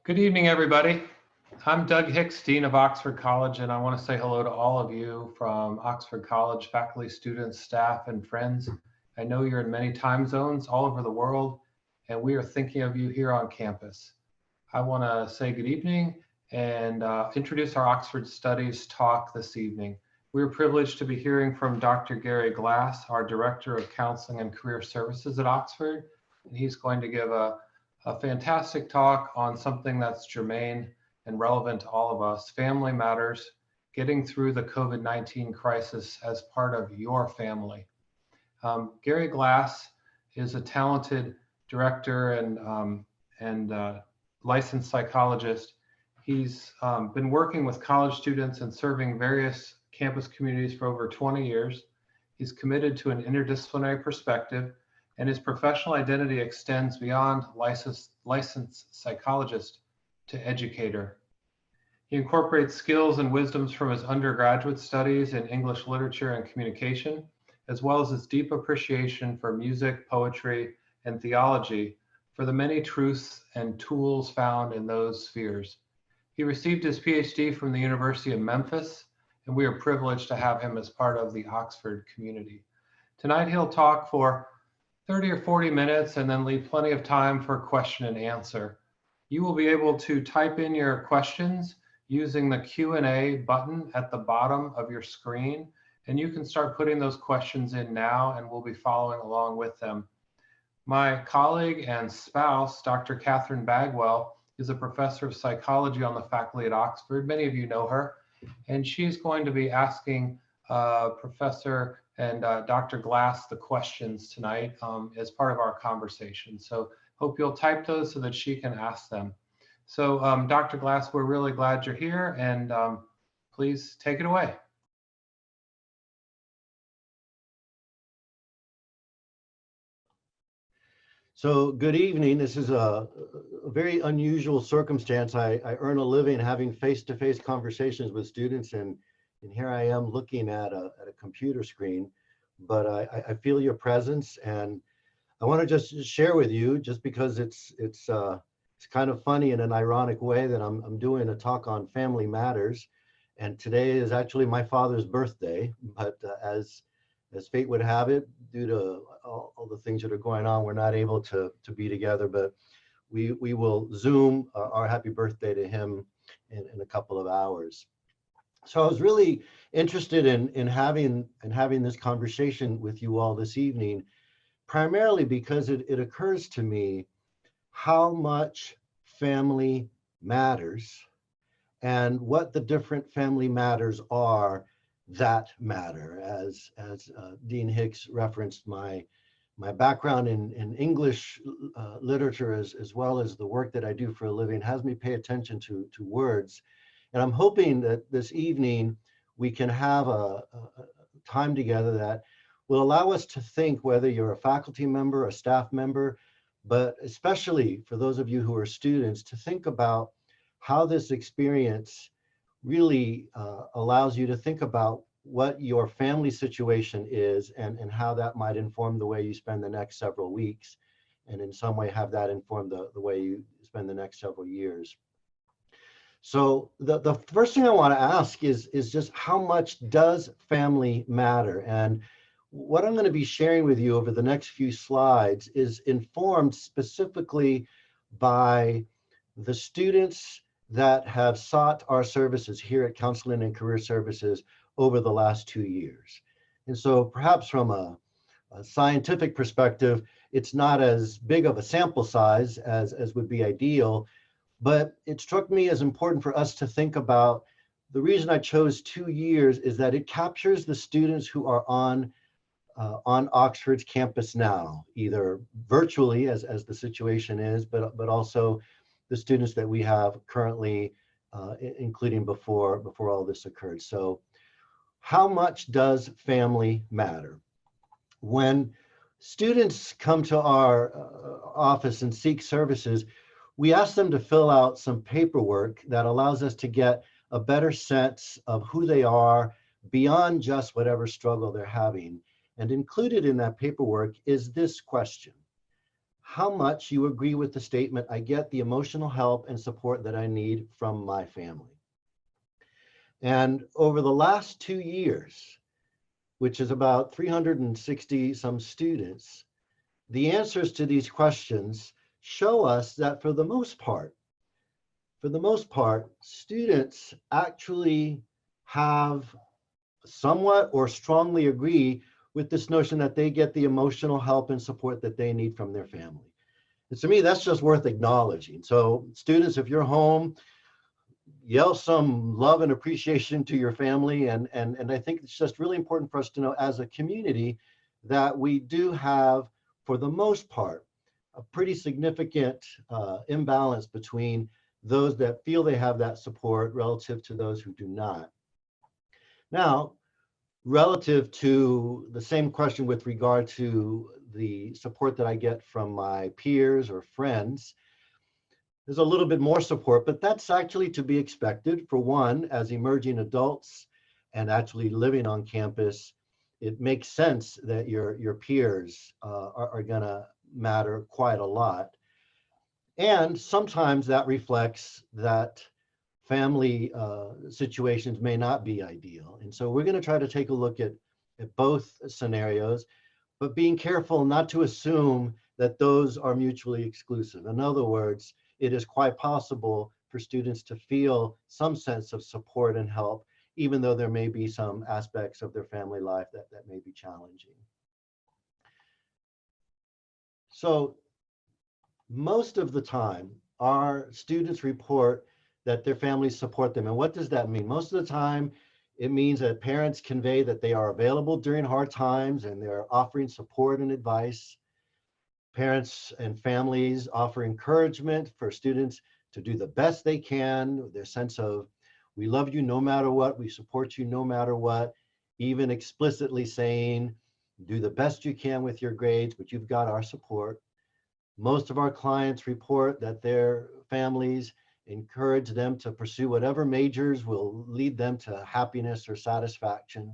Good evening, everybody. I'm Doug Hicks, Dean of Oxford College, and I want to say hello to all of you from Oxford College, faculty, students, staff, and friends. I know you're in many time zones all over the world, and we are thinking of you here on campus. I want to say good evening and introduce our Oxford Studies talk this evening. We're privileged to be hearing from Dr. Gary Glass, our Director of Counseling and Career Services at Oxford, and he's going to give a fantastic talk on something that's germane and relevant to all of us, family matters, getting through the COVID-19 crisis as part of your family. Gary Glass is a talented director and licensed psychologist. He's been working with college students and serving various campus communities for over 20 years. He's committed to an interdisciplinary perspective, and his professional identity extends beyond licensed psychologist to educator. He incorporates skills and wisdoms from his undergraduate studies in English literature and communication, as well as his deep appreciation for music, poetry, and theology, for the many truths and tools found in those spheres. He received his PhD from the University of Memphis, and we are privileged to have him as part of the Oxford community. Tonight, he'll talk for 30 or 40 minutes and then leave plenty of time for question and answer. You will be able to type in your questions using the Q&A button at the bottom of your screen, and you can start putting those questions in now and we'll be following along with them. My colleague and spouse, Dr. Catherine Bagwell, is a professor of psychology on the faculty at Oxford. Many of you know her, and she's going to be asking Professor and Dr. Glass the questions tonight as part of our conversation. So hope you'll type those so that she can ask them. So Dr. Glass, we're really glad you're here, and please take it away. So good evening. This is a very unusual circumstance. I earn a living having face-to-face conversations with students, and here I am looking at a computer screen. But I feel your presence, and I want to just share with you, just because it's kind of funny in an ironic way, that I'm doing a talk on family matters, and today is actually my father's birthday. But as fate would have it, due to all the things that are going on, we're not able to be together, but we will Zoom our happy birthday to him in a couple of hours. So I was really interested in having this conversation with you all this evening, primarily because it occurs to me how much family matters and what the different family matters are that matter. As Dean Hicks referenced, my background in English literature, as well as the work that I do for a living, has me pay attention to words. And I'm hoping that this evening we can have a time together that will allow us to think, whether you're a faculty member, a staff member, but especially for those of you who are students, to think about how this experience really allows you to think about what your family situation is, and how that might inform the way you spend the next several weeks, and in some way have that inform the way you spend the next several years. So the first thing I want to ask is just, how much does family matter? And what I'm going to be sharing with you over the next few slides is informed specifically by the students that have sought our services here at Counseling and Career Services over the last 2 years. And so perhaps from a scientific perspective, it's not as big of a sample size as would be ideal, but it struck me as important for us to think about. The reason I chose 2 years is that it captures the students who are on Oxford's campus now, either virtually as the situation is, but also the students that we have currently, including before all this occurred. So how much does family matter? When students come to our office and seek services, we ask them to fill out some paperwork that allows us to get a better sense of who they are beyond just whatever struggle they're having. And included in that paperwork is this question: how much you agree with the statement, I get the emotional help and support that I need from my family. And over the last 2 years, which is about 360 some students, the answers to these questions show us that for the most part, students actually have somewhat or strongly agree with this notion that they get the emotional help and support that they need from their family. And to me, that's just worth acknowledging. So students, if you're home, yell some love and appreciation to your family. And I think it's just really important for us to know as a community that we do have, for the most part, a pretty significant imbalance between those that feel they have that support relative to those who do not. Now, relative to the same question with regard to the support that I get from my peers or friends, there's a little bit more support, but that's actually to be expected. For one, as emerging adults and actually living on campus, it makes sense that your peers are gonna matter quite a lot. And sometimes that reflects that family situations may not be ideal. And so we're gonna try to take a look at both scenarios, but being careful not to assume that those are mutually exclusive. In other words, it is quite possible for students to feel some sense of support and help, even though there may be some aspects of their family life that may be challenging. So most of the time, our students report that their families support them. And what does that mean? Most of the time, it means that parents convey that they are available during hard times and they're offering support and advice. Parents and families offer encouragement for students to do the best they can. Their sense of, we love you no matter what, we support you no matter what, even explicitly saying, do the best you can with your grades, but you've got our support. Most of our clients report that their families encourage them to pursue whatever majors will lead them to happiness or satisfaction.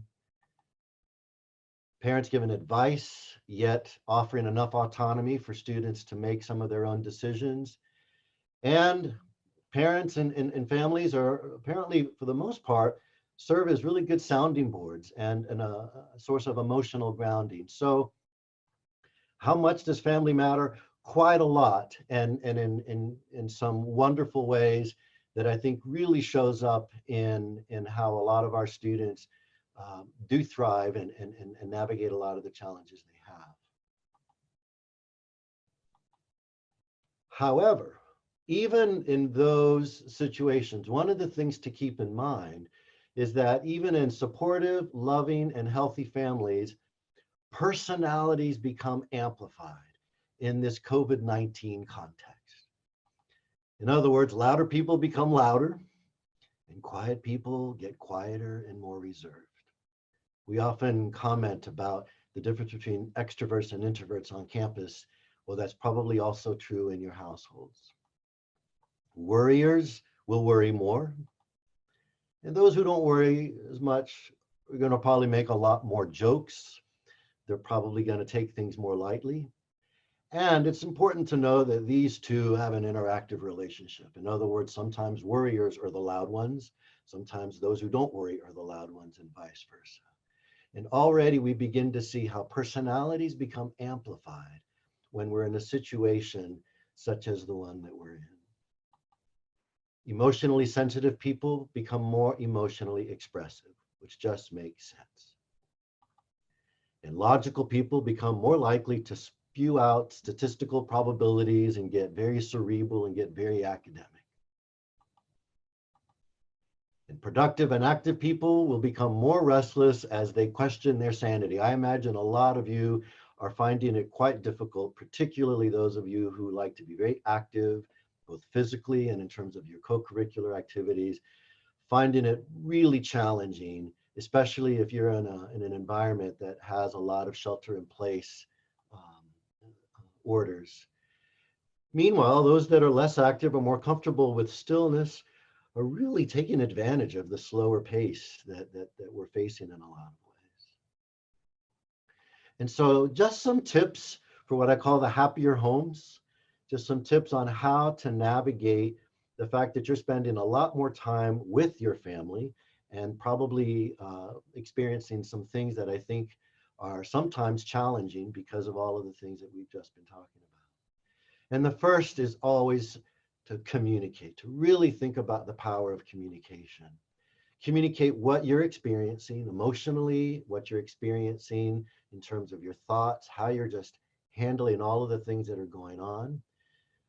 Parents giving advice, yet offering enough autonomy for students to make some of their own decisions. And parents and families are apparently, for the most part, serve as really good sounding boards and a source of emotional grounding. So how much does family matter? Quite a lot, and in some wonderful ways that I think really shows up in how a lot of our students do thrive and navigate a lot of the challenges they have. However, even in those situations, one of the things to keep in mind is that even in supportive, loving, and healthy families, personalities become amplified in this COVID-19 context. In other words, louder people become louder and quiet people get quieter and more reserved. We often comment about the difference between extroverts and introverts on campus. Well, that's probably also true in your households. Worriers will worry more. And those who don't worry as much are going to probably make a lot more jokes. They're probably going to take things more lightly. And it's important to know that these two have an interactive relationship. In other words, sometimes worriers are the loud ones. Sometimes those who don't worry are the loud ones, and vice versa. And already we begin to see how personalities become amplified when we're in a situation such as the one that we're in. Emotionally sensitive people become more emotionally expressive, which just makes sense. And logical people become more likely to spew out statistical probabilities and get very cerebral and get very academic. And productive and active people will become more restless as they question their sanity. I imagine a lot of you are finding it quite difficult, particularly those of you who like to be very active, both physically and in terms of your co-curricular activities, finding it really challenging, especially if you're in an environment that has a lot of shelter in place orders. Meanwhile, those that are less active or more comfortable with stillness are really taking advantage of the slower pace that we're facing in a lot of ways. And so just some tips for what I call the happier homes. Just some tips on how to navigate the fact that you're spending a lot more time with your family and probably experiencing some things that I think are sometimes challenging because of all of the things that we've just been talking about. And the first is always to communicate, to really think about the power of communication. Communicate what you're experiencing emotionally, what you're experiencing in terms of your thoughts, how you're just handling all of the things that are going on.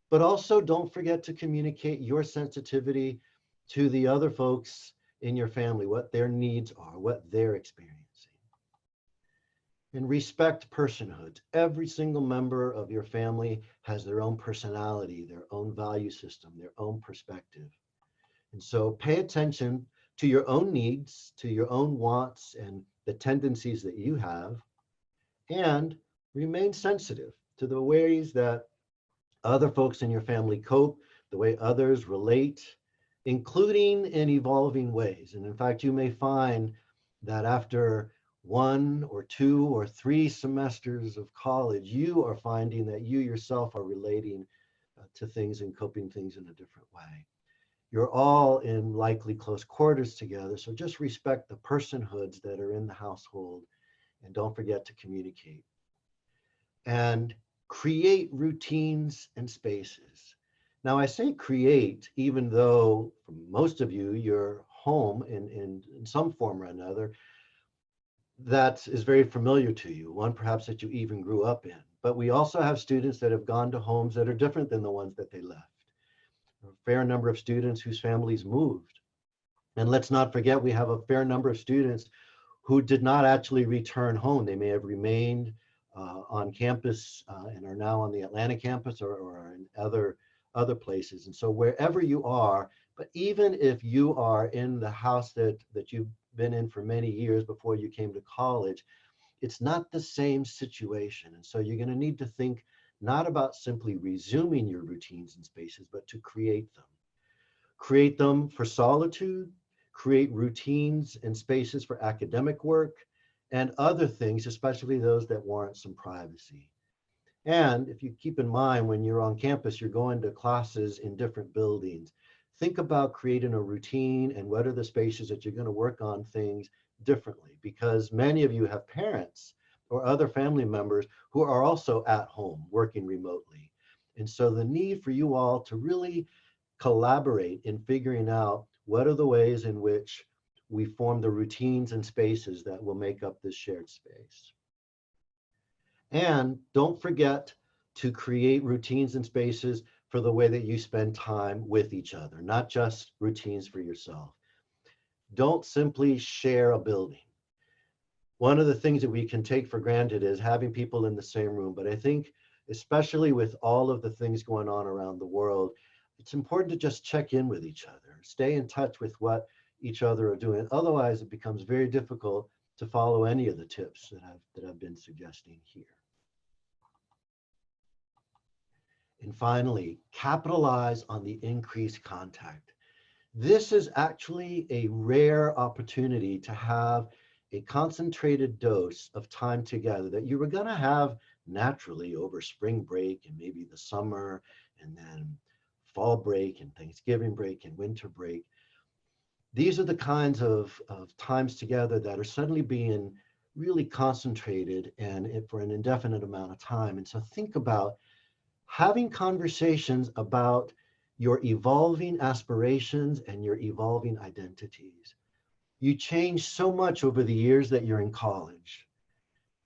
But also don't forget to communicate your sensitivity to the other folks in your family, what their needs are, what they're experiencing. And respect personhood. Every single member of your family has their own personality, their own value system, their own perspective. And so pay attention to your own needs, to your own wants and the tendencies that you have, and remain sensitive to the ways that other folks in your family cope, the way others relate, including in evolving ways. And in fact, you may find that after 1 or 2 or 3 semesters of college, you are finding that you yourself are relating to things and coping things in a different way. You're all in likely close quarters together, so just respect the personhoods that are in the household and don't forget to communicate. And create routines and spaces. Now I say create, even though for most of you, you're home in some form or another, that is very familiar to you, one perhaps that you even grew up in. But we also have students that have gone to homes that are different than the ones that they left. A fair number of students whose families moved. And let's not forget, we have a fair number of students who did not actually return home. They may have remained on campus and are now on the Atlanta campus or in other places. And so wherever you are, but even if you are in the house that you've been in for many years before you came to college, it's not the same situation. And so you're going to need to think not about simply resuming your routines and spaces, but to create them. Create them for solitude, create routines and spaces for academic work and other things, especially those that warrant some privacy. And if you keep in mind, when you're on campus, you're going to classes in different buildings. Think about creating a routine and what are the spaces that you're going to work on things differently, because many of you have parents or other family members who are also at home working remotely. And so the need for you all to really collaborate in figuring out what are the ways in which we form the routines and spaces that will make up this shared space. And don't forget to create routines and spaces for the way that you spend time with each other, not just routines for yourself. Don't simply share a building. One of the things that we can take for granted is having people in the same room, but I think especially with all of the things going on around the world, it's important to just check in with each other, stay in touch with what each other are doing. Otherwise, it becomes very difficult to follow any of the tips that I've been suggesting here. And finally, capitalize on the increased contact. This is actually a rare opportunity to have a concentrated dose of time together that you were going to have naturally over spring break and maybe the summer and then fall break and Thanksgiving break and winter break. These are the kinds of times together that are suddenly being really concentrated and for an indefinite amount of time. And so think about having conversations about your evolving aspirations and your evolving identities. You change so much over the years that you're in college.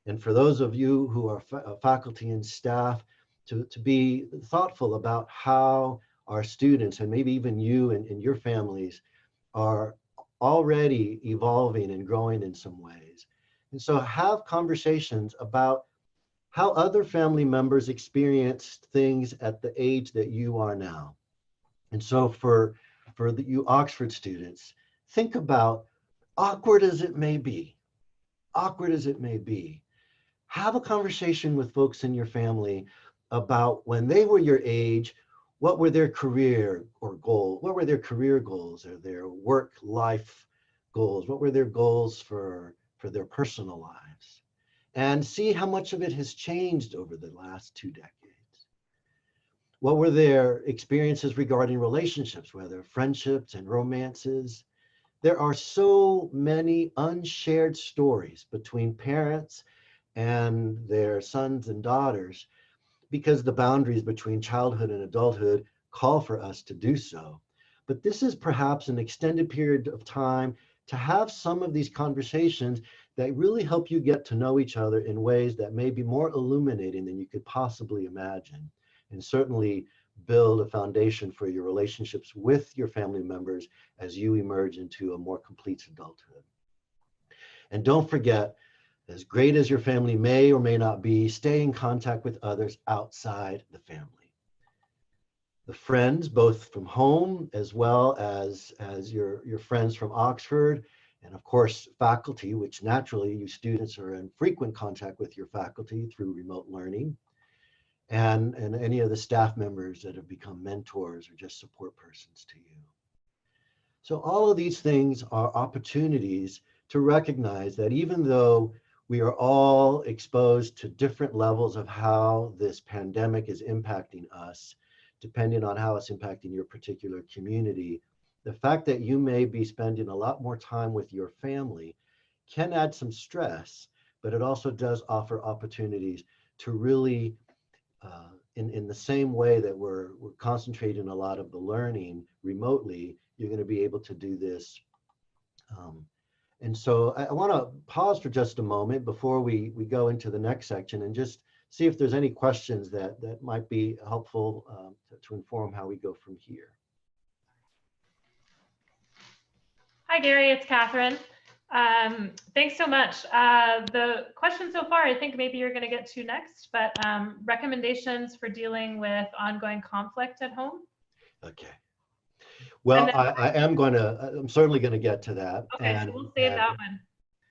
And for those of you who are faculty and staff, to be thoughtful about how our students, and maybe even you and your families, are already evolving and growing in some ways. And so have conversations about how other family members experienced things at the age that you are now. And so for you Oxford students, think about, awkward as it may be, have a conversation with folks in your family about when they were your age, what were their career goals or their work life goals? What were their goals for their personal lives? and see how much of it has changed over the last 2 decades. What were their experiences regarding relationships, whether friendships and romances? There are so many unshared stories between parents and their sons and daughters because the boundaries between childhood and adulthood call for us to do so. But this is perhaps an extended period of time to have some of these conversations that really help you get to know each other in ways that may be more illuminating than you could possibly imagine, and certainly build a foundation for your relationships with your family members as you emerge into a more complete adulthood. And don't forget, as great as your family may or may not be, stay in contact with others outside the family. The friends, both from home as well as your friends from Oxford, and of course, faculty, which naturally you students are in frequent contact with your faculty through remote learning, and any of the staff members that have become mentors or just support persons to you. So all of these things are opportunities to recognize that even though we are all exposed to different levels of how this pandemic is impacting us, depending on how it's impacting your particular community, the fact that you may be spending a lot more time with your family can add some stress, but it also does offer opportunities to really, in the same way that we're concentrating a lot of the learning remotely, you're going to be able to do this. And so I want to pause for just a moment before we go into the next section and just see if there's any questions that might be helpful to inform how we go from here. Hi, Gary, it's Catherine. Thanks so much. The question so far, I think maybe you're going to get to next, but recommendations for dealing with ongoing conflict at home. Okay. Well, then, I'm certainly going to get to that. Okay, so we'll save that one.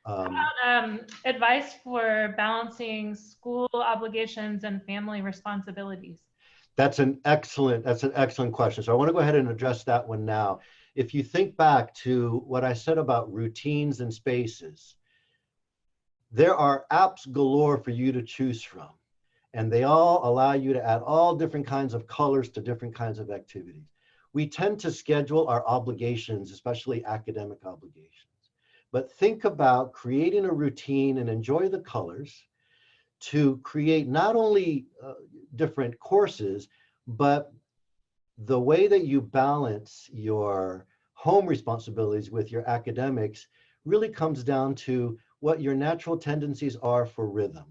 How about advice for balancing school obligations and family responsibilities? That's an excellent question. So I want to go ahead and address that one now. If you think back to what I said about routines and spaces, there are apps galore for you to choose from, and they all allow you to add all different kinds of colors to different kinds of activities. We tend to schedule our obligations, especially academic obligations. But think about creating a routine and enjoy the colors to create not only different courses, but the way that you balance your home responsibilities with your academics really comes down to what your natural tendencies are for rhythm.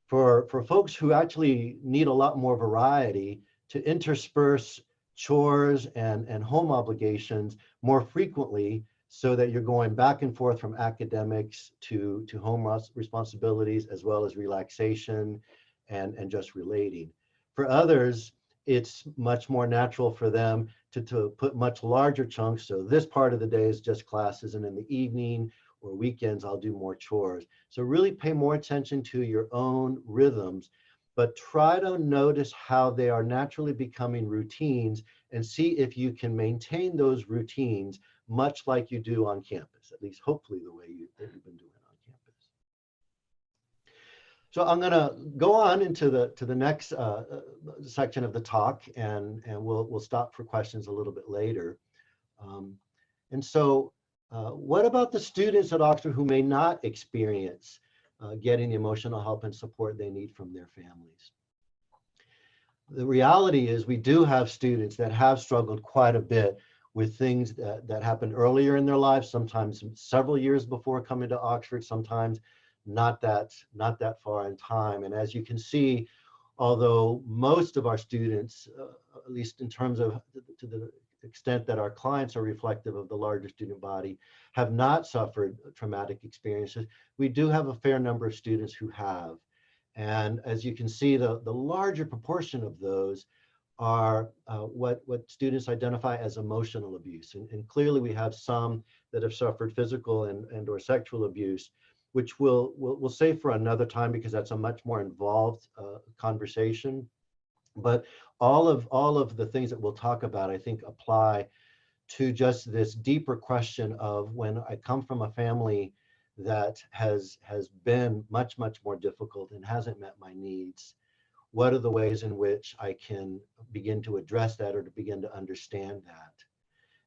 For folks who actually need a lot more variety, to intersperse chores and home obligations more frequently so that you're going back and forth from academics to home responsibilities as well as relaxation and just relating. For others, it's much more natural for them to put much larger chunks. So this part of the day is just classes, and in the evening or weekends, I'll do more chores. So really pay more attention to your own rhythms, but try to notice how they are naturally becoming routines and see if you can maintain those routines much like you do on campus, at least hopefully the way you've been doing on campus. So I'm going to go on into the next section of the talk, and we'll stop for questions a little bit later. And so what about the students at Oxford who may not experience getting the emotional help and support they need from their families? The reality is we do have students that have struggled quite a bit with things that happened earlier in their lives, sometimes several years before coming to Oxford, sometimes not that far in time. And as you can see, although most of our students, at least in terms of to the extent that our clients are reflective of the larger student body, have not suffered traumatic experiences, we do have a fair number of students who have. And as you can see, the larger proportion of those are what students identify as emotional abuse. And clearly we have some that have suffered physical and or sexual abuse, which we'll save for another time because that's a much more involved conversation. But all of the things that we'll talk about, I think, apply to just this deeper question of when I come from a family that has been much, much more difficult and hasn't met my needs? What are the ways in which I can begin to address that or to begin to understand that?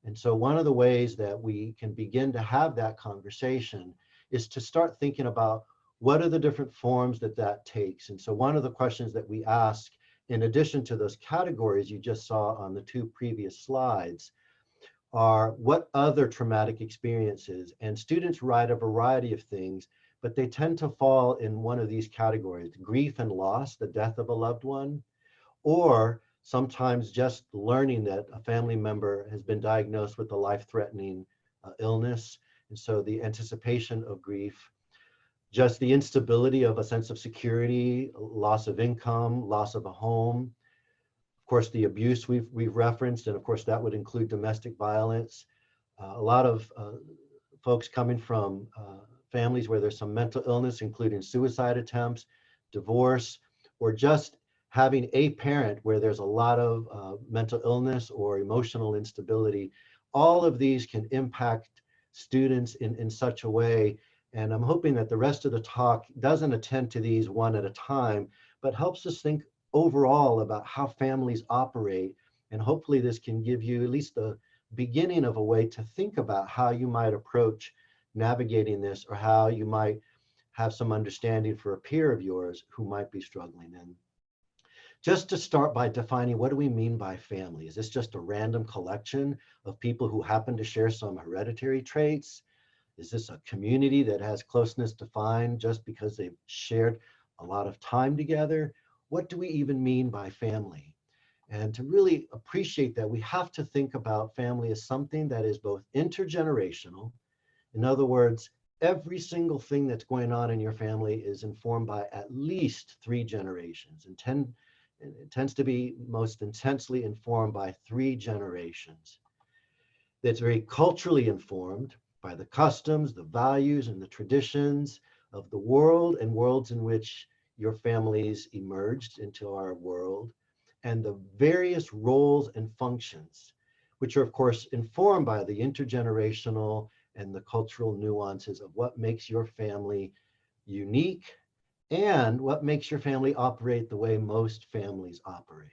And so one of the ways that we can begin to have that conversation is to start thinking about what are the different forms that that takes. And so one of the questions that we ask, in addition to those categories you just saw on the two previous slides, are what other traumatic experiences? And students write a variety of things, but they tend to fall in one of these categories: grief and loss, the death of a loved one, or sometimes just learning that a family member has been diagnosed with a life-threatening illness. And so the anticipation of grief, just the instability of a sense of security, loss of income, loss of a home. Of course, the abuse we've referenced, and of course that would include domestic violence. A lot of folks coming from families where there's some mental illness, including suicide attempts, divorce, or just having a parent where there's a lot of mental illness or emotional instability. All of these can impact students in such a way. And I'm hoping that the rest of the talk doesn't attend to these one at a time, but helps us think overall about how families operate. And hopefully this can give you at least the beginning of a way to think about how you might approach navigating this, or how you might have some understanding for a peer of yours who might be struggling. And just to start by defining, what do we mean by family? Is this just a random collection of people who happen to share some hereditary traits? Is this a community that has closeness defined just because they've shared a lot of time together? What do we even mean by family? And to really appreciate that, we have to think about family as something that is both intergenerational. In other words, every single thing that's going on in your family is informed by at least 3 generations, and it tends to be most intensely informed by 3 generations. That's very culturally informed by the customs, the values, and the traditions of the world and worlds in which your families emerged into our world, and the various roles and functions, which are of course informed by the intergenerational and the cultural nuances of what makes your family unique and what makes your family operate the way most families operate.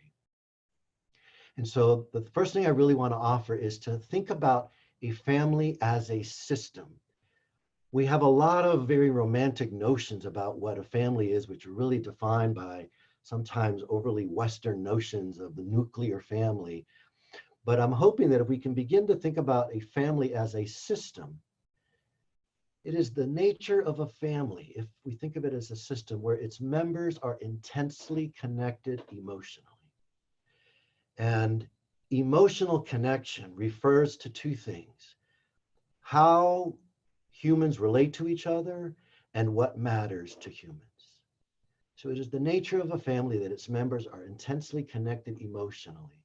And so the first thing I really want to offer is to think about a family as a system. We have a lot of very romantic notions about what a family is, which are really defined by sometimes overly Western notions of the nuclear family. But I'm hoping that if we can begin to think about a family as a system, it is the nature of a family, if we think of it as a system, where its members are intensely connected emotionally. And emotional connection refers to 2 things: how humans relate to each other and what matters to humans. So it is the nature of a family that its members are intensely connected emotionally.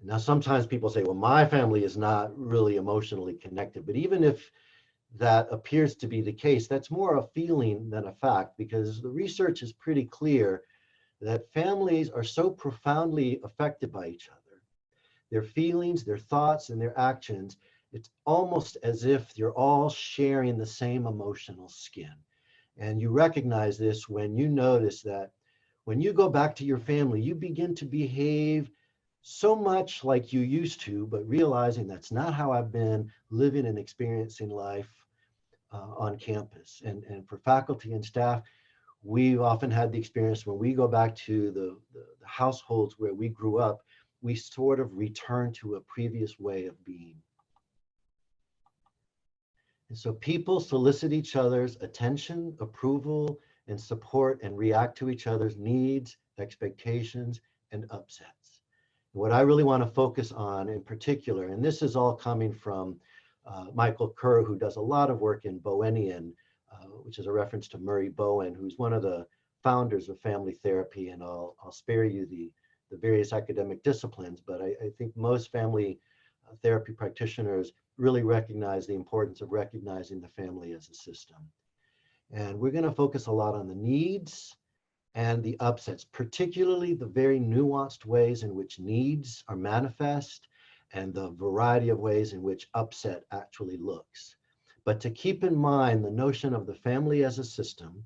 Now, sometimes people say, well, my family is not really emotionally connected. But even if that appears to be the case, that's more a feeling than a fact, because the research is pretty clear that families are so profoundly affected by each other, their feelings, their thoughts, and their actions. It's almost as if you're all sharing the same emotional skin. And you recognize this when you notice that when you go back to your family, you begin to behave so much like you used to, but realizing that's not how I've been living and experiencing life on campus. And for faculty and staff, we've often had the experience when we go back to the households where we grew up, we sort of return to a previous way of being. And so people solicit each other's attention, approval, and support, and react to each other's needs, expectations, and upsets. What I really want to focus on in particular, and this is all coming from Michael Kerr, who does a lot of work in Bowenian, which is a reference to Murray Bowen, who's one of the founders of family therapy. And I'll spare you the various academic disciplines, but I think most family therapy practitioners really recognize the importance of recognizing the family as a system. And we're going to focus a lot on the needs and the upsets, particularly the very nuanced ways in which needs are manifest and the variety of ways in which upset actually looks. but to keep in mind the notion of the family as a system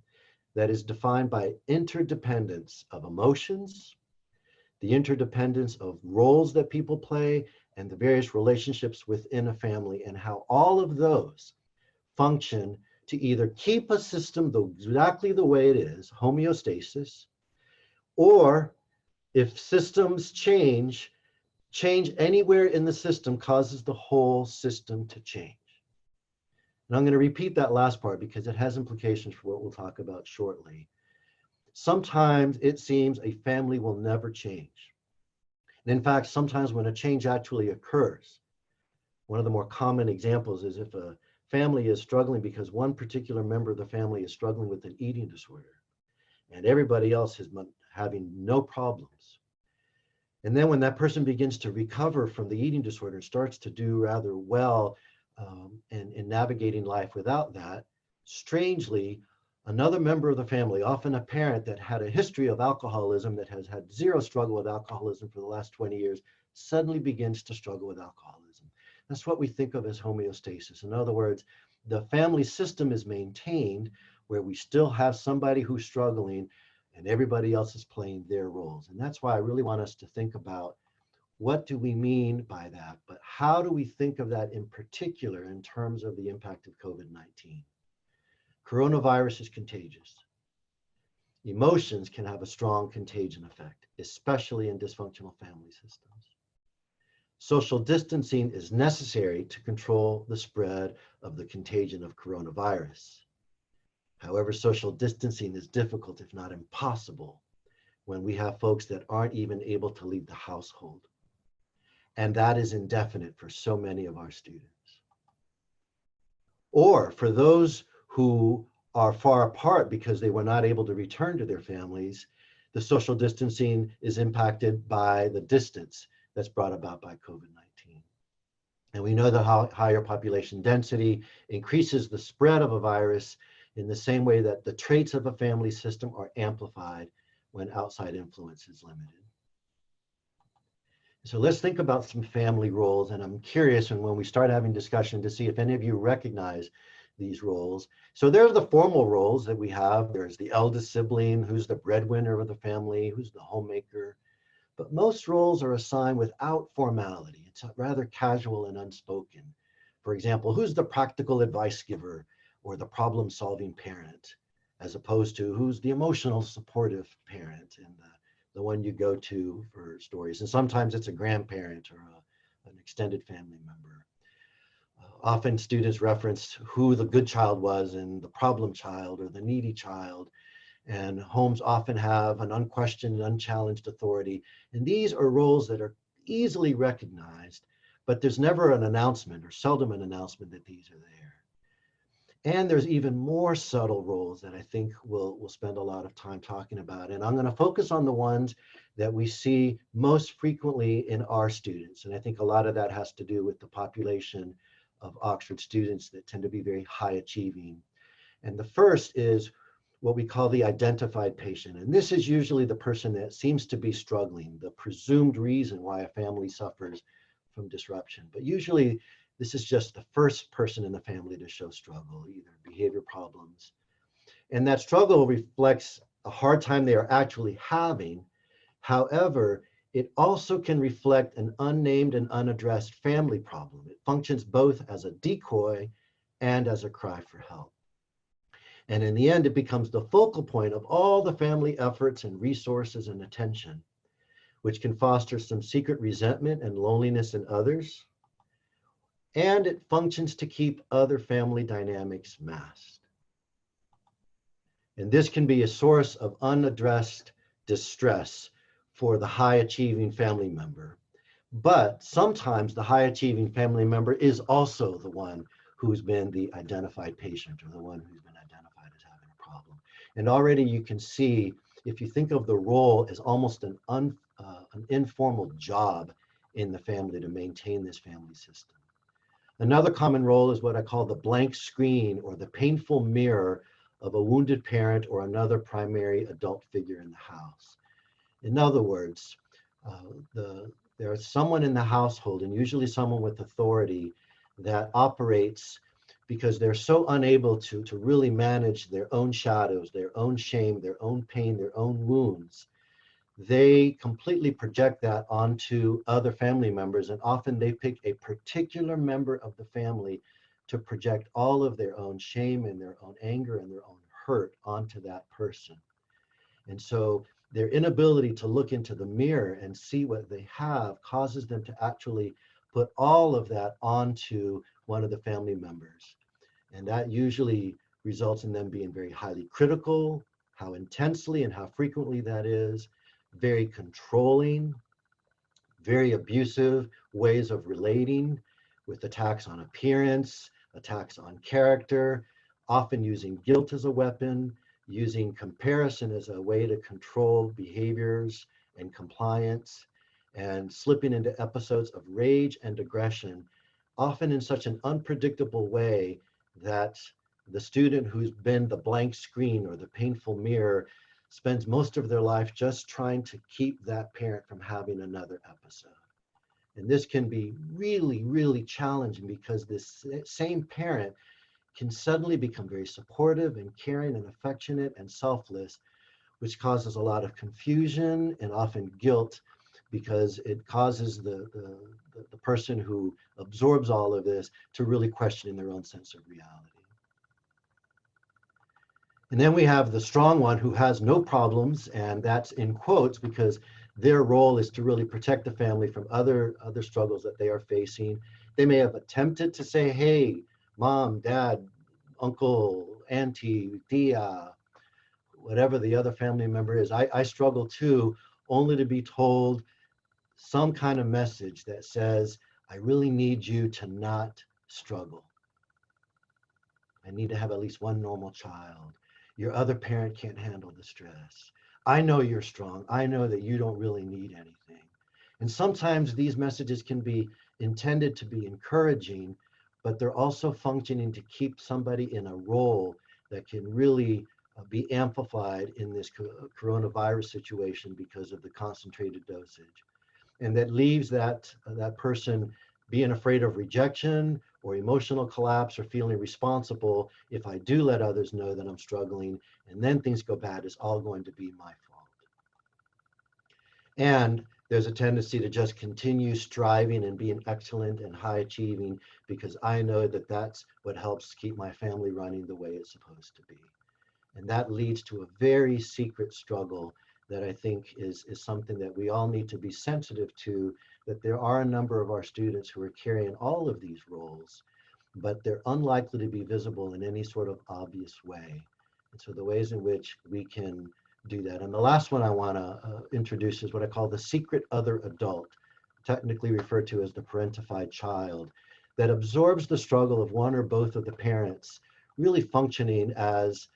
that is defined by interdependence of emotions, the interdependence of roles that people play, and the various relationships within a family, and how all of those function to either keep a system exactly the way it is, homeostasis, or if systems change anywhere in the system causes the whole system to change. And I'm going to repeat that last part because it has implications for what we'll talk about shortly. Sometimes it seems a family will never change. And in fact, sometimes when a change actually occurs, one of the more common examples is if a family is struggling because one particular member of the family is struggling with an eating disorder and everybody else is having no problems. And then when that person begins to recover from the eating disorder and starts to do rather well in navigating life without that, strangely, another member of the family, often a parent that had a history of alcoholism, that has had zero struggle with alcoholism for the last 20 years, suddenly begins to struggle with alcoholism. That's what we think of as homeostasis. In other words, the family system is maintained where we still have somebody who's struggling and everybody else is playing their roles. And that's why I really want us to think about what do we mean by that, but how do we think of that in particular in terms of the impact of COVID-19? Coronavirus is contagious. Emotions can have a strong contagion effect, especially in dysfunctional family systems. Social distancing is necessary to control the spread of the contagion of coronavirus. However, social distancing is difficult, if not impossible, when we have folks that aren't even able to leave the household. And that is indefinite for so many of our students. Or for those who are far apart because they were not able to return to their families, the social distancing is impacted by the distance that's brought about by COVID-19. And we know that higher population density increases the spread of a virus in the same way that the traits of a family system are amplified when outside influence is limited. So let's think about some family roles, and I'm curious, and when we start having discussion, to see if any of you recognize these roles. So there's the formal roles that we have. There's the eldest sibling, who's the breadwinner of the family, who's the homemaker. But most roles are assigned without formality. It's rather casual and unspoken. For example, who's the practical advice giver or the problem-solving parent, as opposed to who's the emotional supportive parent and the one you go to for stories. And sometimes it's a grandparent or an extended family member. Often students reference who the good child was and the problem child or the needy child. And homes often have an unquestioned, unchallenged authority. And these are roles that are easily recognized, but there's never an announcement or seldom an announcement that these are there. And there's even more subtle roles that I think we'll spend a lot of time talking about. And I'm going to focus on the ones that we see most frequently in our students. And I think a lot of that has to do with the population of Oxford students that tend to be very high achieving. And the first is what we call the identified patient. And this is usually the person that seems to be struggling, the presumed reason why a family suffers from disruption. But usually this is just the first person in the family to show struggle, either behavior problems. And that struggle reflects a hard time they are actually having. However, it also can reflect an unnamed and unaddressed family problem. It functions both as a decoy and as a cry for help. And in the end, it becomes the focal point of all the family efforts and resources and attention, which can foster some secret resentment and loneliness in others. And it functions to keep other family dynamics masked. And this can be a source of unaddressed distress for the high achieving family member. But sometimes the high achieving family member is also the one who's been the identified patient or the one who's been identified as having a problem. And already you can see, if you think of the role as almost an informal job in the family to maintain this family system. Another common role is what I call the blank screen or the painful mirror of a wounded parent or another primary adult figure in the house. In other words, there's someone in the household, and usually someone with authority, that operates because they're so unable to really manage their own shadows, their own shame, their own pain, their own wounds. They completely project that onto other family members, and often they pick a particular member of the family to project all of their own shame and their own anger and their own hurt onto that person. And so their inability to look into the mirror and see what they have causes them to actually put all of that onto one of the family members. And that usually results in them being very highly critical, how intensely and how frequently that is, very controlling, very abusive ways of relating, with attacks on appearance, attacks on character, often using guilt as a weapon, using comparison as a way to control behaviors and compliance, and slipping into episodes of rage and aggression, often in such an unpredictable way that the student who's been the blank screen or the painful mirror spends most of their life just trying to keep that parent from having another episode. And this can be really, really challenging, because this same parent can suddenly become very supportive and caring and affectionate and selfless, which causes a lot of confusion and often guilt, because it causes the person who absorbs all of this to really question their own sense of reality. And then we have the strong one who has no problems, and that's in quotes because their role is to really protect the family from other struggles that they are facing. They may have attempted to say, hey, mom, dad, uncle, auntie, tia, whatever the other family member is, I struggle too, only to be told some kind of message that says, I really need you to not struggle. I need to have at least one normal child. Your other parent can't handle the stress. I know you're strong. I know that you don't really need anything. And sometimes these messages can be intended to be encouraging, but they're also functioning to keep somebody in a role that can really be amplified in this coronavirus situation because of the concentrated dosage. And that leaves that person being afraid of rejection or emotional collapse or feeling responsible. If I do let others know that I'm struggling and then things go bad, it's all going to be my fault. And there's a tendency to just continue striving and being excellent and high achieving because I know that that's what helps keep my family running the way it's supposed to be. And that leads to a very secret struggle that I think is something that we all need to be sensitive to, that there are a number of our students who are carrying all of these roles, but they're unlikely to be visible in any sort of obvious way. And so the ways in which we can do that. And the last one I want to introduce is what I call the secret other adult, technically referred to as the parentified child, that absorbs the struggle of one or both of the parents, really functioning as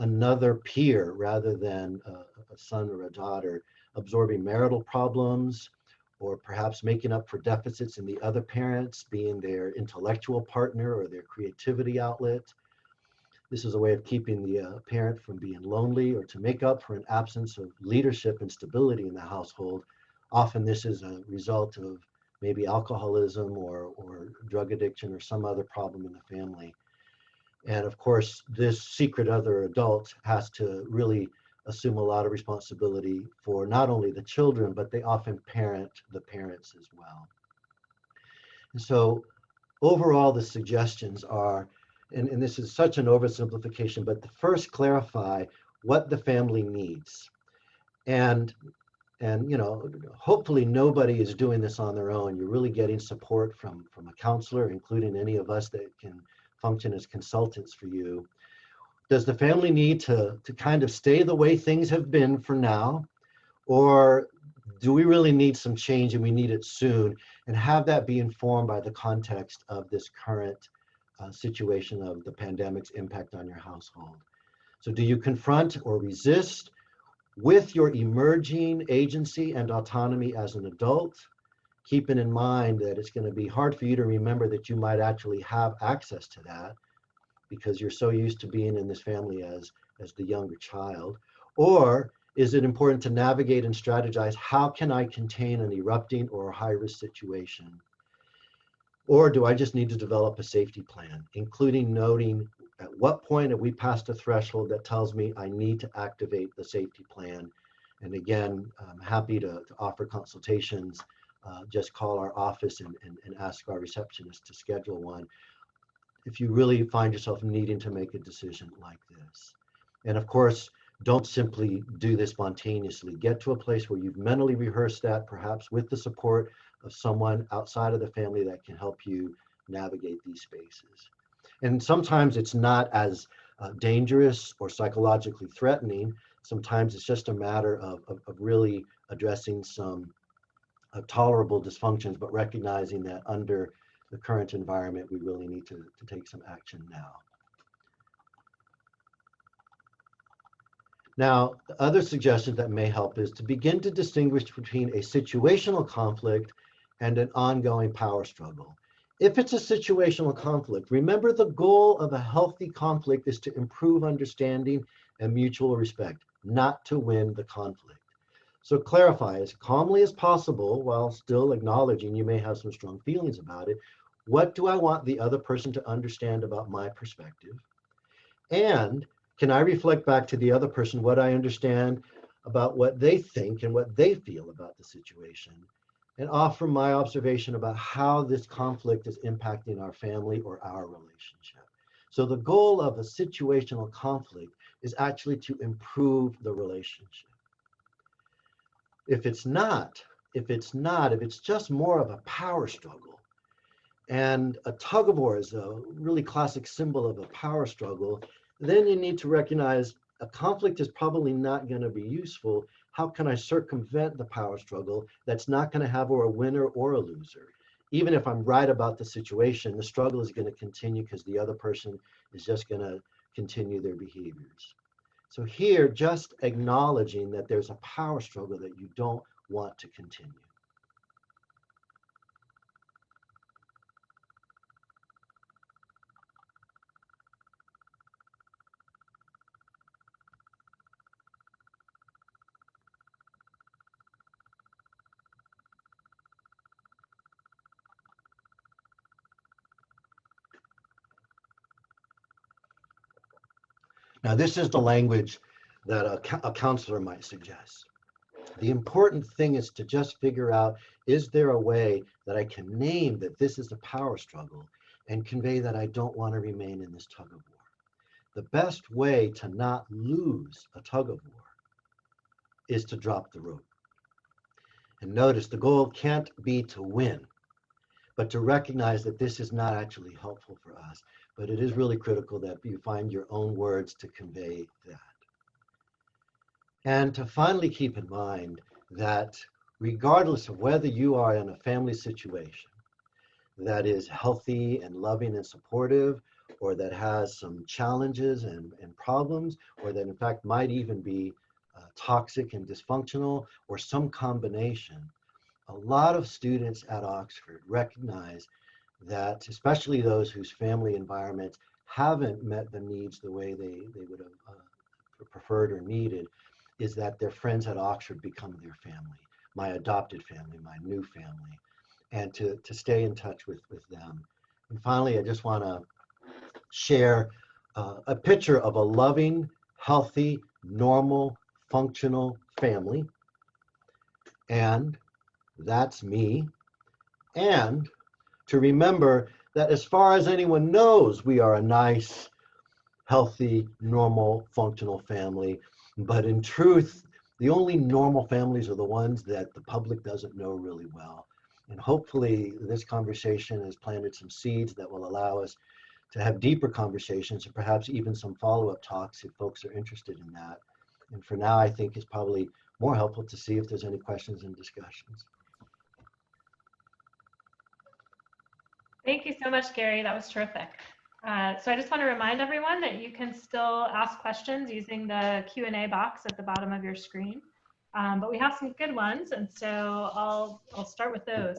another peer rather than a son or a daughter, absorbing marital problems, or perhaps making up for deficits in the other parents, being their intellectual partner or their creativity outlet. This is a way of keeping the parent from being lonely, or to make up for an absence of leadership and stability in the household. Often this is a result of maybe alcoholism or drug addiction or some other problem in the family. And of course, this secret other adult has to really assume a lot of responsibility for not only the children, but they often parent the parents as well. And so overall, the suggestions are, and this is such an oversimplification, but to first clarify what the family needs. And you know, hopefully nobody is doing this on their own. You're really getting support from a counselor, including any of us that can function as consultants for you. Does the family need to kind of stay the way things have been for now? Or do we really need some change and we need it soon? And have that be informed by the context of this current situation of the pandemic's impact on your household. So do you confront or resist with your emerging agency and autonomy as an adult, keeping in mind that it's going to be hard for you to remember that you might actually have access to that because you're so used to being in this family as the younger child? Or is it important to navigate and strategize, how can I contain an erupting or high-risk situation? Or do I just need to develop a safety plan, including noting at what point have we passed a threshold that tells me I need to activate the safety plan? And again, I'm happy to offer consultations. Just call our office and ask our receptionist to schedule one if you really find yourself needing to make a decision like this. And of course, don't simply do this spontaneously. Get to a place where you've mentally rehearsed that, perhaps with the support of someone outside of the family that can help you navigate these spaces. And sometimes it's not as dangerous or psychologically threatening. Sometimes it's just a matter of really addressing some tolerable dysfunctions, but recognizing that under the current environment, we really need to take some action now. Now, the other suggestion that may help is to begin to distinguish between a situational conflict and an ongoing power struggle. If it's a situational conflict, remember the goal of a healthy conflict is to improve understanding and mutual respect, not to win the conflict. So clarify as calmly as possible while still acknowledging you may have some strong feelings about it. What do I want the other person to understand about my perspective? And can I reflect back to the other person what I understand about what they think and what they feel about the situation, and offer my observation about how this conflict is impacting our family or our relationship. So the goal of a situational conflict is actually to improve the relationship. If it's just more of a power struggle, and a tug of war is a really classic symbol of a power struggle, then you need to recognize a conflict is probably not going to be useful. How can I circumvent the power struggle that's not going to have a winner or a loser? Even if I'm right about the situation, the struggle is going to continue because the other person is just going to continue their behaviors. So here, just acknowledging that there's a power struggle that you don't want to continue. Now, this is the language that a counselor might suggest. The important thing is to just figure out, is there a way that I can name that this is a power struggle and convey that I don't want to remain in this tug of war? The best way to not lose a tug of war is to drop the rope. And notice the goal can't be to win, but to recognize that this is not actually helpful for us. But it is really critical that you find your own words to convey that. And to finally keep in mind that regardless of whether you are in a family situation that is healthy and loving and supportive, or that has some challenges and problems, or that in fact might even be toxic and dysfunctional, or some combination, a lot of students at Oxford recognize that, especially those whose family environments haven't met the needs the way they would have preferred or needed, is that their friends at Oxford become their family, my adopted family, my new family, and to stay in touch with them. And finally, I just want to share a picture of a loving, healthy, normal, functional family. And that's me. And to remember that as far as anyone knows, we are a nice, healthy, normal, functional family. But in truth, the only normal families are the ones that the public doesn't know really well. And hopefully this conversation has planted some seeds that will allow us to have deeper conversations and perhaps even some follow-up talks if folks are interested in that. And for now, I think it's probably more helpful to see if there's any questions and discussions. Thank you so much, Gary. That was terrific. So I just want to remind everyone that you can still ask questions using the Q&A box at the bottom of your screen. But we have some good ones, and so I'll start with those.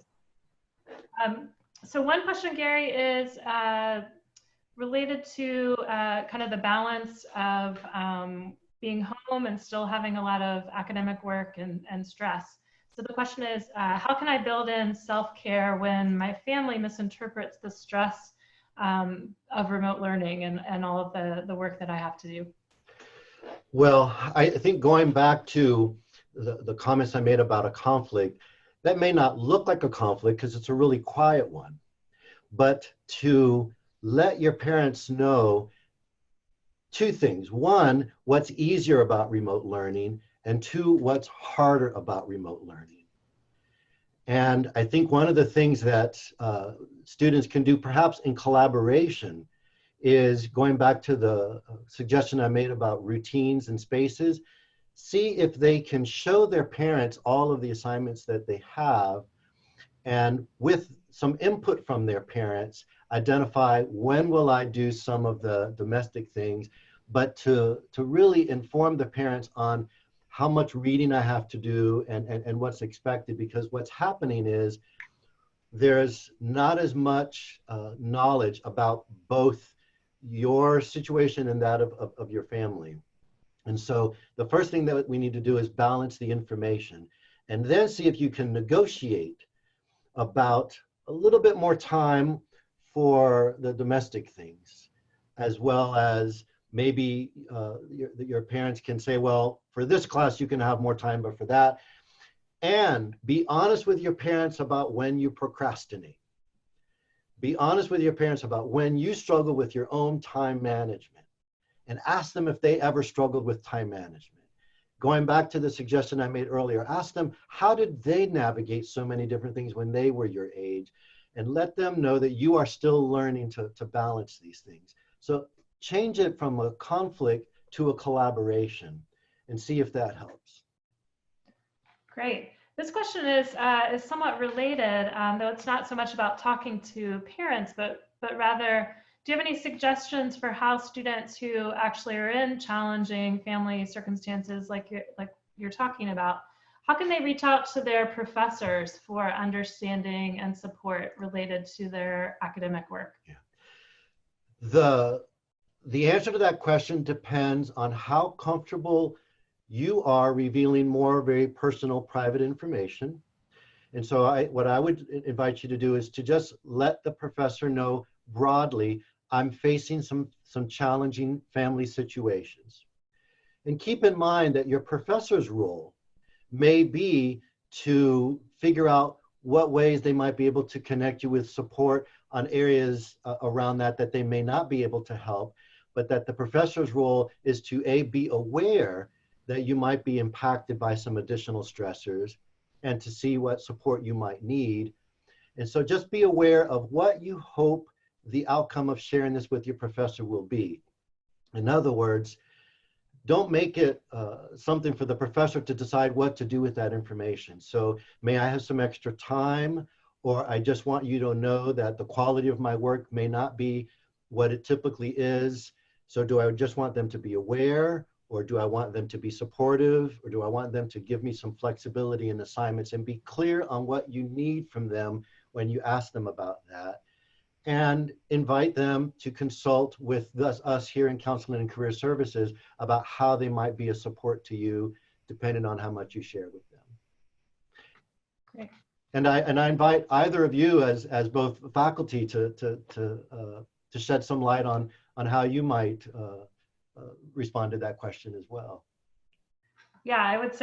So one question, Gary, is related to kind of the balance of being home and still having a lot of academic work and stress. So the question is, how can I build in self-care when my family misinterprets the stress of remote learning and all of the work that I have to do? Well, I think going back to the comments I made about a conflict, that may not look like a conflict because it's a really quiet one, but to let your parents know two things. One, what's easier about remote learning, and two, what's harder about remote learning. And I think one of the things that students can do, perhaps in collaboration, is going back to the suggestion I made about routines and spaces, see if they can show their parents all of the assignments that they have, and with some input from their parents, identify when will I do some of the domestic things, but to really inform the parents on how much reading I have to do and what's expected, because what's happening is there's not as much knowledge about both your situation and that of your family. And so the first thing that we need to do is balance the information, and then see if you can negotiate about a little bit more time for the domestic things, as well as maybe your parents can say, well, for this class you can have more time, but for that. And be honest with your parents about when you procrastinate. Be honest with your parents about when you struggle with your own time management, and ask them if they ever struggled with time management. Going back to the suggestion I made earlier, ask them, how did they navigate so many different things when they were your age? And let them know that you are still learning to balance these things. So change it from a conflict to a collaboration, and see if that helps. Great. This question is somewhat related, though it's not so much about talking to parents, but rather, do you have any suggestions for how students who actually are in challenging family circumstances like you're talking about, how can they reach out to their professors for understanding and support related to their academic work? Yeah. The answer to that question depends on how comfortable you are revealing more very personal, private information. And so what I would invite you to do is to just let the professor know broadly, I'm facing some challenging family situations. And keep in mind that your professor's role may be to figure out what ways they might be able to connect you with support on areas around that they may not be able to help, but that the professor's role is to be aware that you might be impacted by some additional stressors, and to see what support you might need. And so just be aware of what you hope the outcome of sharing this with your professor will be. In other words, don't make it something for the professor to decide what to do with that information. So, may I have some extra time? Or I just want you to know that the quality of my work may not be what it typically is. So do I just want them to be aware? Or do I want them to be supportive? Or do I want them to give me some flexibility in assignments? And be clear on what you need from them when you ask them about that. And invite them to consult with us here in Counseling and Career Services about how they might be a support to you, depending on how much you share with them. Great. And I invite either of you as both faculty to shed some light on how you might respond to that question as well. Yeah, I would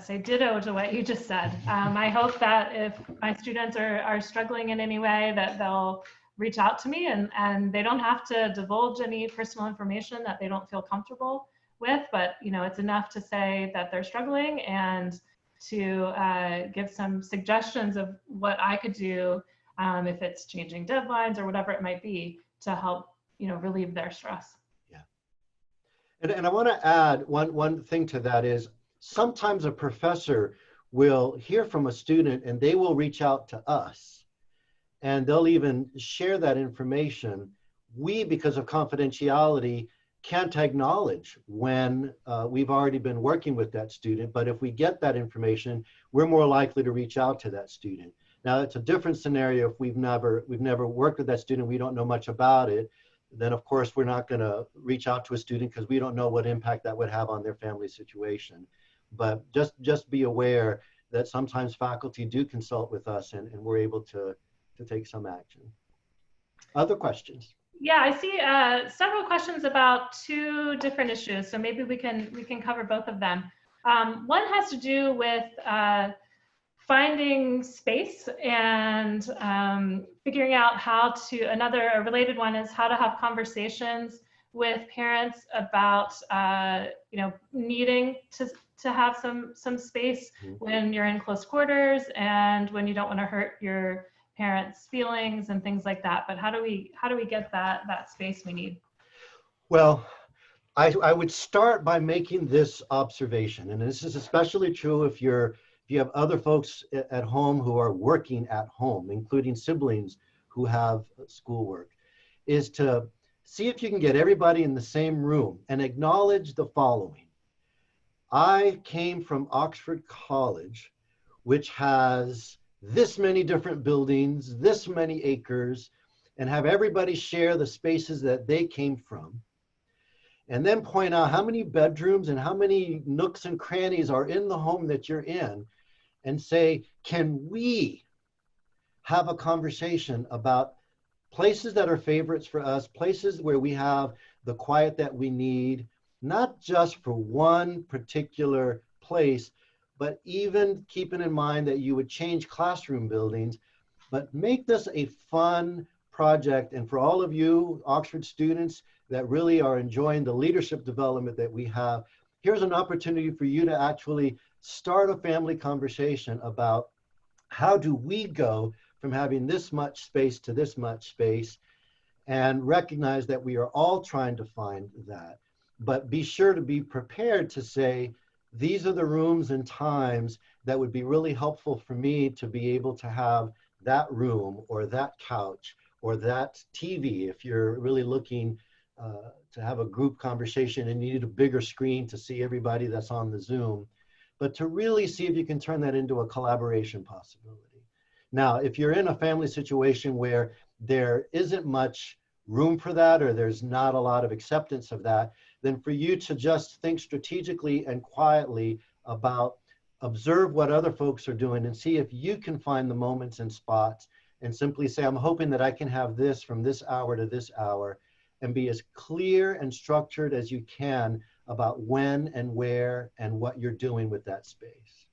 say ditto to what you just said. I hope that if my students are struggling in any way, that they'll reach out to me, and they don't have to divulge any personal information that they don't feel comfortable with, but it's enough to say that they're struggling, and to give some suggestions of what I could do if it's changing deadlines or whatever it might be, to help relieve their stress. And I want to add one thing to that is, sometimes a professor will hear from a student and they will reach out to us, and they'll even share that information. We, because of confidentiality, can't acknowledge when we've already been working with that student, but if we get that information, we're more likely to reach out to that student. Now, it's a different scenario if we've never worked with that student, we don't know much about it. Then of course we're not going to reach out to a student because we don't know what impact that would have on their family situation. But just be aware that sometimes faculty do consult with us, and we're able to take some action. Other questions? Yeah, I see several questions about two different issues, so maybe we can cover both of them. One has to do with finding space and figuring out how to. A related one is how to have conversations with parents about needing to have some space when you're in close quarters and when you don't want to hurt your parents' feelings and things like that. But how do we get that space we need? Well, I would start by making this observation, and this is especially true if you have other folks at home who are working at home, including siblings who have schoolwork, is to see if you can get everybody in the same room and acknowledge the following. I came from Oxford College, which has this many different buildings, this many acres, and have everybody share the spaces that they came from. And then point out how many bedrooms and how many nooks and crannies are in the home that you're in, and say, can we have a conversation about places that are favorites for us, places where we have the quiet that we need, not just for one particular place, but even keeping in mind that you would change classroom buildings, but make this a fun project. And for all of you Oxford students that really are enjoying the leadership development that we have, here's an opportunity for you to actually start a family conversation about how do we go from having this much space to this much space, and recognize that we are all trying to find that. But be sure to be prepared to say, these are the rooms and times that would be really helpful for me to be able to have that room or that couch or that TV if you're really looking to have a group conversation and you need a bigger screen to see everybody that's on the Zoom, but to really see if you can turn that into a collaboration possibility. Now, if you're in a family situation where there isn't much room for that, or there's not a lot of acceptance of that, then for you to just think strategically and quietly about, observe what other folks are doing and see if you can find the moments and spots, and simply say, I'm hoping that I can have this from this hour to this hour, and be as clear and structured as you can about when and where and what you're doing with that space.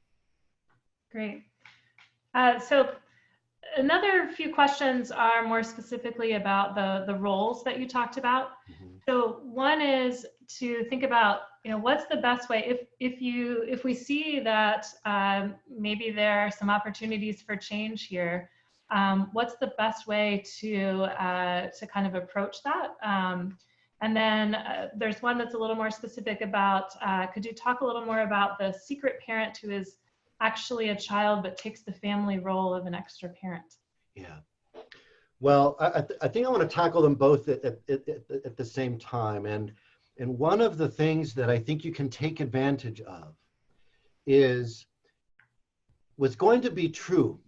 Great. So another few questions are more specifically about the roles that you talked about. So one is to think about, what's the best way if we see that maybe there are some opportunities for change here. What's the best way to kind of approach that? And then there's one that's a little more specific about, could you talk a little more about the secret parent who is actually a child but takes the family role of an extra parent? Yeah. Well, I think I want to tackle them both at the same time. And one of the things that I think you can take advantage of is what's going to be true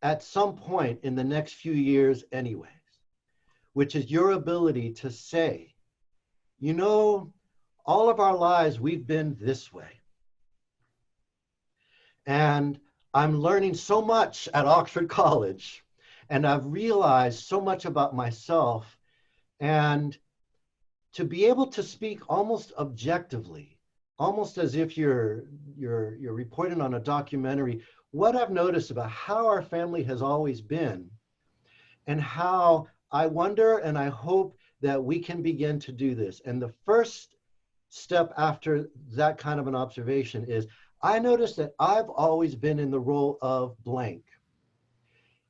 at some point in the next few years anyways, which is your ability to say, all of our lives we've been this way. And I'm learning so much at Oxford College, and I've realized so much about myself, and to be able to speak almost objectively, almost as if you're reporting on a documentary, what I've noticed about how our family has always been, and how I wonder and I hope that we can begin to do this. And the first step after that kind of an observation is, I noticed that I've always been in the role of blank,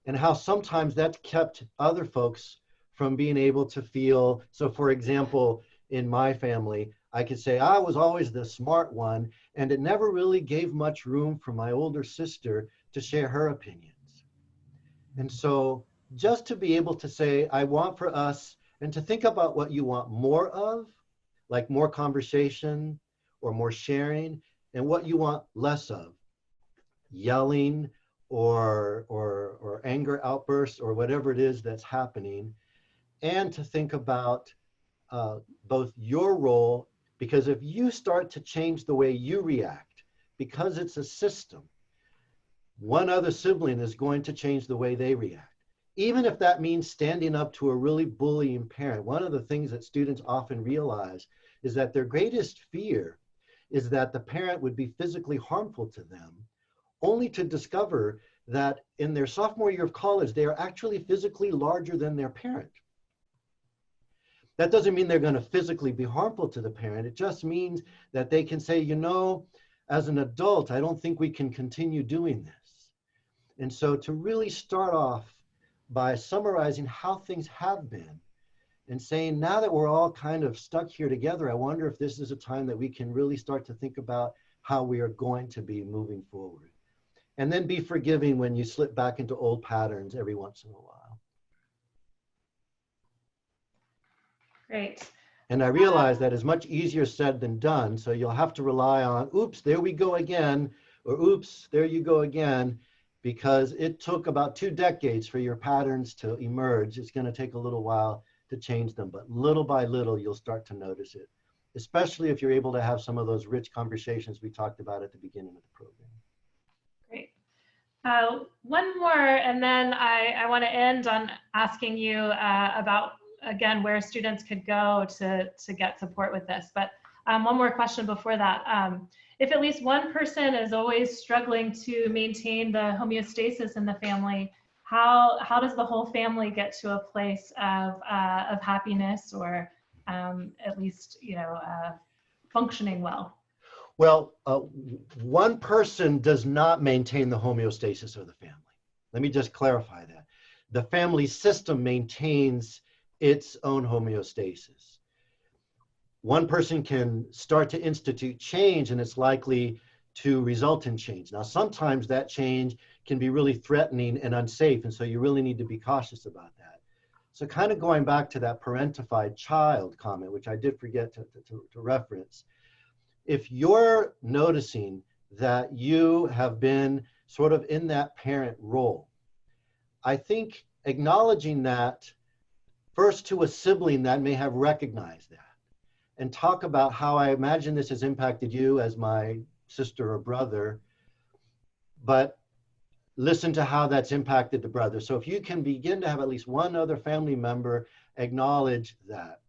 and how sometimes that's kept other folks from being able to feel. So for example, in my family, I could say I was always the smart one, and it never really gave much room for my older sister to share her opinions. And so just to be able to say, I want for us, and to think about what you want more of, like more conversation or more sharing, and what you want less of, yelling or anger outbursts or whatever it is that's happening, and to think about both your role, because if you start to change the way you react, because it's a system, one other sibling is going to change the way they react. Even if that means standing up to a really bullying parent. One of the things that students often realize is that their greatest fear is that the parent would be physically harmful to them, only to discover that in their sophomore year of college, they are actually physically larger than their parent. That doesn't mean they're going to physically be harmful to the parent. It just means that they can say, you know, as an adult, I don't think we can continue doing this. And so to really start off by summarizing how things have been and saying, now that we're all kind of stuck here together, I wonder if this is a time that we can really start to think about how we are going to be moving forward. And then be forgiving when you slip back into old patterns every once in a while. Great. And I realize that is much easier said than done. So you'll have to rely on, oops, there we go again, or oops, there you go again, because it took about 2 decades for your patterns to emerge. It's going to take a little while to change them, but little by little, you'll start to notice it, especially if you're able to have some of those rich conversations we talked about at the beginning of the program. Great. One more, and then I want to end on asking you about, again, where students could go to get support with this. But one more question before that. If at least one person is always struggling to maintain the homeostasis in the family, how does the whole family get to a place of happiness, or at least, you know, functioning well? Well, one person does not maintain the homeostasis of the family. Let me just clarify that. The family system maintains its own homeostasis. One person can start to institute change, and it's likely to result in change. Now, sometimes that change can be really threatening and unsafe, and so you really need to be cautious about that. So kind of going back to that parentified child comment, which I did forget to reference, if you're noticing that you have been sort of in that parent role, I think acknowledging that first to a sibling that may have recognized that, and talk about how I imagine this has impacted you as my sister or brother, but listen to how that's impacted the brother. So if you can begin to have at least one other family member acknowledge that,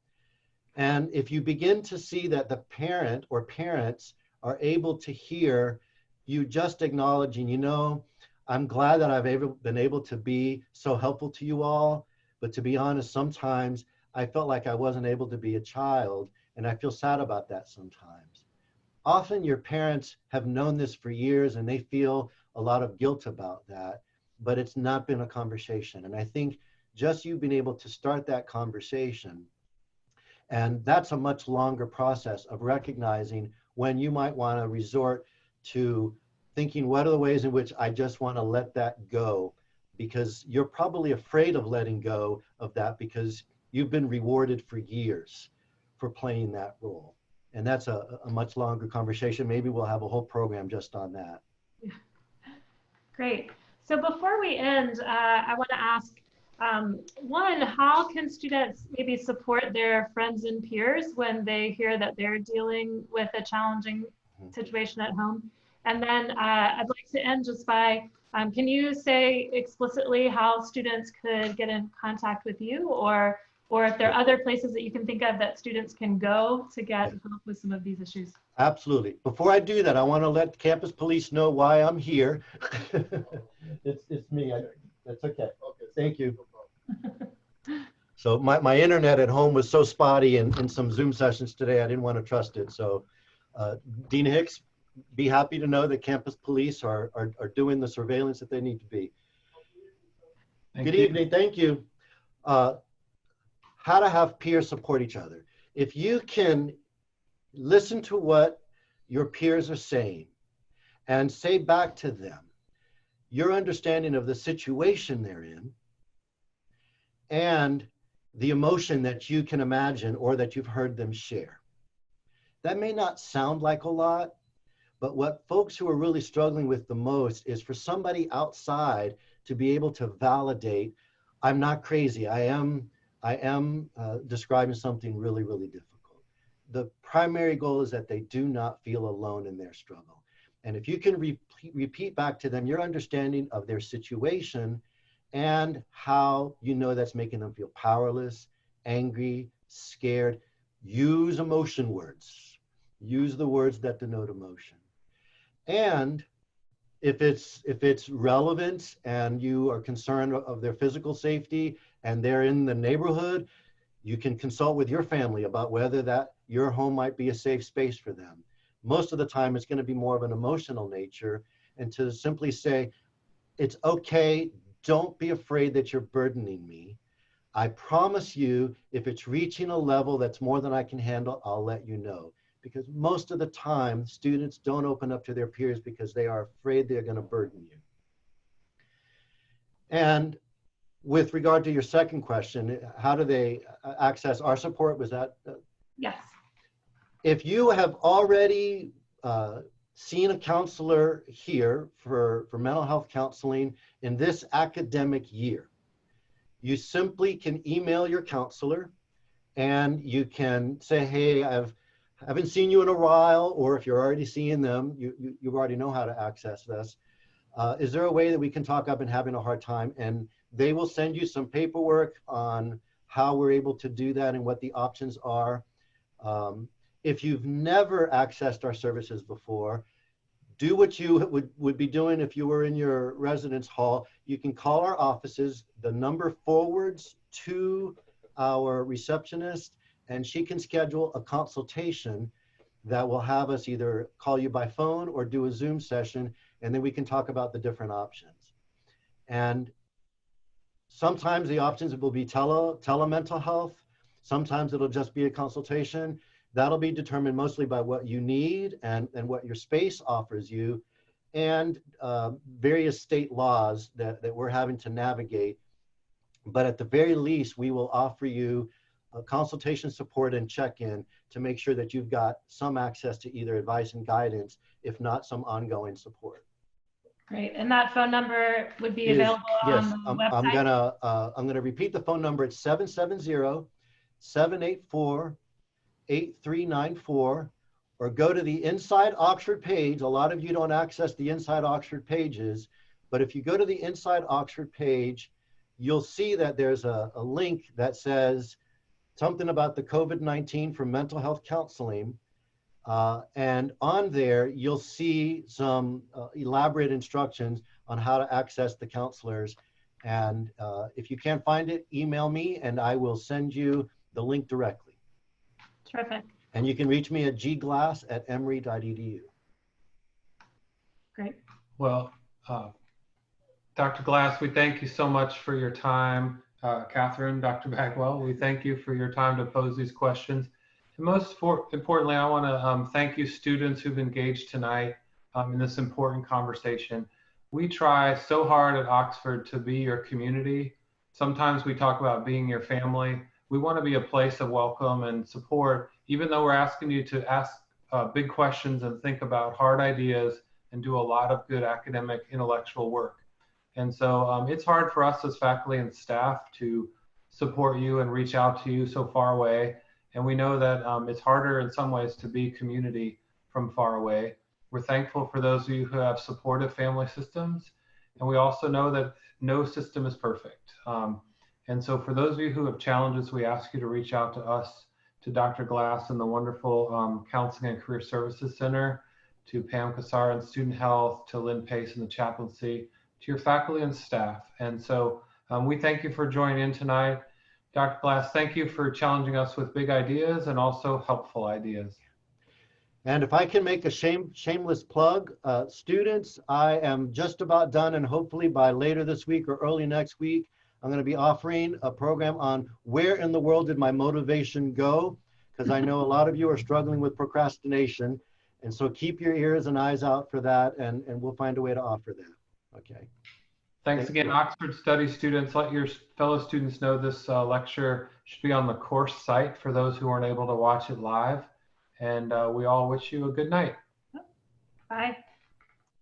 and if you begin to see that the parent or parents are able to hear you just acknowledging, you know, I'm glad that I've been able to be so helpful to you all, but to be honest, sometimes I felt like I wasn't able to be a child, and I feel sad about that sometimes. Often your parents have known this for years and they feel a lot of guilt about that, but it's not been a conversation. And I think just you being able to start that conversation, and that's a much longer process of recognizing when you might want to resort to thinking, what are the ways in which I just want to let that go? Because you're probably afraid of letting go of that because you've been rewarded for years for playing that role. And that's a much longer conversation. Maybe we'll have a whole program just on that. Yeah. Great. So before we end, I want to ask, one, how can students maybe support their friends and peers when they hear that they're dealing with a challenging situation at home? And then I'd like to end just by, can you say explicitly how students could get in contact with you, or if there are other places that you can think of that students can go to get help with some of these issues? Absolutely. Before I do that, I want to let campus police know why I'm here. It's me. That's okay. Thank you. So my internet at home was so spotty in some Zoom sessions today, I didn't want to trust it. So Dean Hicks, be happy to know that campus police are doing the surveillance that they need to be. Good evening. Thank you. How to have peers support each other. If you can listen to what your peers are saying and say back to them your understanding of the situation they're in and the emotion that you can imagine or that you've heard them share. That may not sound like a lot, but what folks who are really struggling with the most is for somebody outside to be able to validate, I'm not crazy, I am describing something really, really difficult. The primary goal is that they do not feel alone in their struggle. And if you can repeat back to them your understanding of their situation and how you know that's making them feel powerless, angry, scared, use emotion words. Use the words that denote emotion. And if it's relevant and you are concerned of their physical safety and they're in the neighborhood, you can consult with your family about whether that your home might be a safe space for them. Most of the time, it's going to be more of an emotional nature, and to simply say, it's okay, don't be afraid that you're burdening me. I promise you, if it's reaching a level that's more than I can handle, I'll let you know. Because most of the time, students don't open up to their peers because they are afraid they're going to burden you. And with regard to your second question, how do they access our support? Was that? Yes. If you have already seen a counselor here for mental health counseling in this academic year, you simply can email your counselor and you can say, hey, I haven't seen you in a while, or if you're already seeing them, you already know how to access this. Is there a way that we can talk? I've been having a hard time, and they will send you some paperwork on how we're able to do that and what the options are. If you've never accessed our services before, do what you would be doing if you were in your residence hall. You can call our offices. The number forwards to our receptionist, and she can schedule a consultation that will have us either call you by phone or do a Zoom session, and then we can talk about the different options. And sometimes the options will be telemental health. Sometimes it'll just be a consultation. That'll be determined mostly by what you need and what your space offers you, and various state laws that we're having to navigate. But at the very least, we will offer you consultation support and check-in to make sure that you've got some access to either advice and guidance, if not some ongoing support. Great. And that phone number would be available on the website? I'm gonna repeat the phone number. It's 770-784-8394, or go to the Inside Oxford page. A lot of you don't access the Inside Oxford pages, but if you go to the Inside Oxford page, you'll see that there's a link that says something about the COVID-19 for mental health counseling. And on there, you'll see some elaborate instructions on how to access the counselors. And if you can't find it, email me and I will send you the link directly. Terrific. And you can reach me at gglass@emory.edu. Great. Well, Dr. Glass, we thank you so much for your time. Catherine, Dr. Bagwell, we thank you for your time to pose these questions. And most importantly, I want to thank you students who've engaged tonight in this important conversation. We try so hard at Oxford to be your community. Sometimes we talk about being your family. We want to be a place of welcome and support, even though we're asking you to ask big questions and think about hard ideas and do a lot of good academic intellectual work. And so it's hard for us as faculty and staff to support you and reach out to you so far away. And we know that it's harder in some ways to be community from far away. We're thankful for those of you who have supportive family systems. And we also know that no system is perfect. And so for those of you who have challenges, we ask you to reach out to us, to Dr. Glass and the wonderful Counseling and Career Services Center, to Pam Kassar in Student Health, to Lynn Pace in the chaplaincy, to your faculty and staff. And so we thank you for joining in tonight. Dr. Glass, thank you for challenging us with big ideas and also helpful ideas. And if I can make a shameless plug, students, I am just about done, and hopefully by later this week or early next week, I'm going to be offering a program on where in the world did my motivation go? Because I know a lot of you are struggling with procrastination. And so keep your ears and eyes out for that, and we'll find a way to offer that. Okay. Thanks again, Oxford Study students. Let your fellow students know this lecture should be on the course site for those who weren't able to watch it live. And we all wish you a good night. Bye.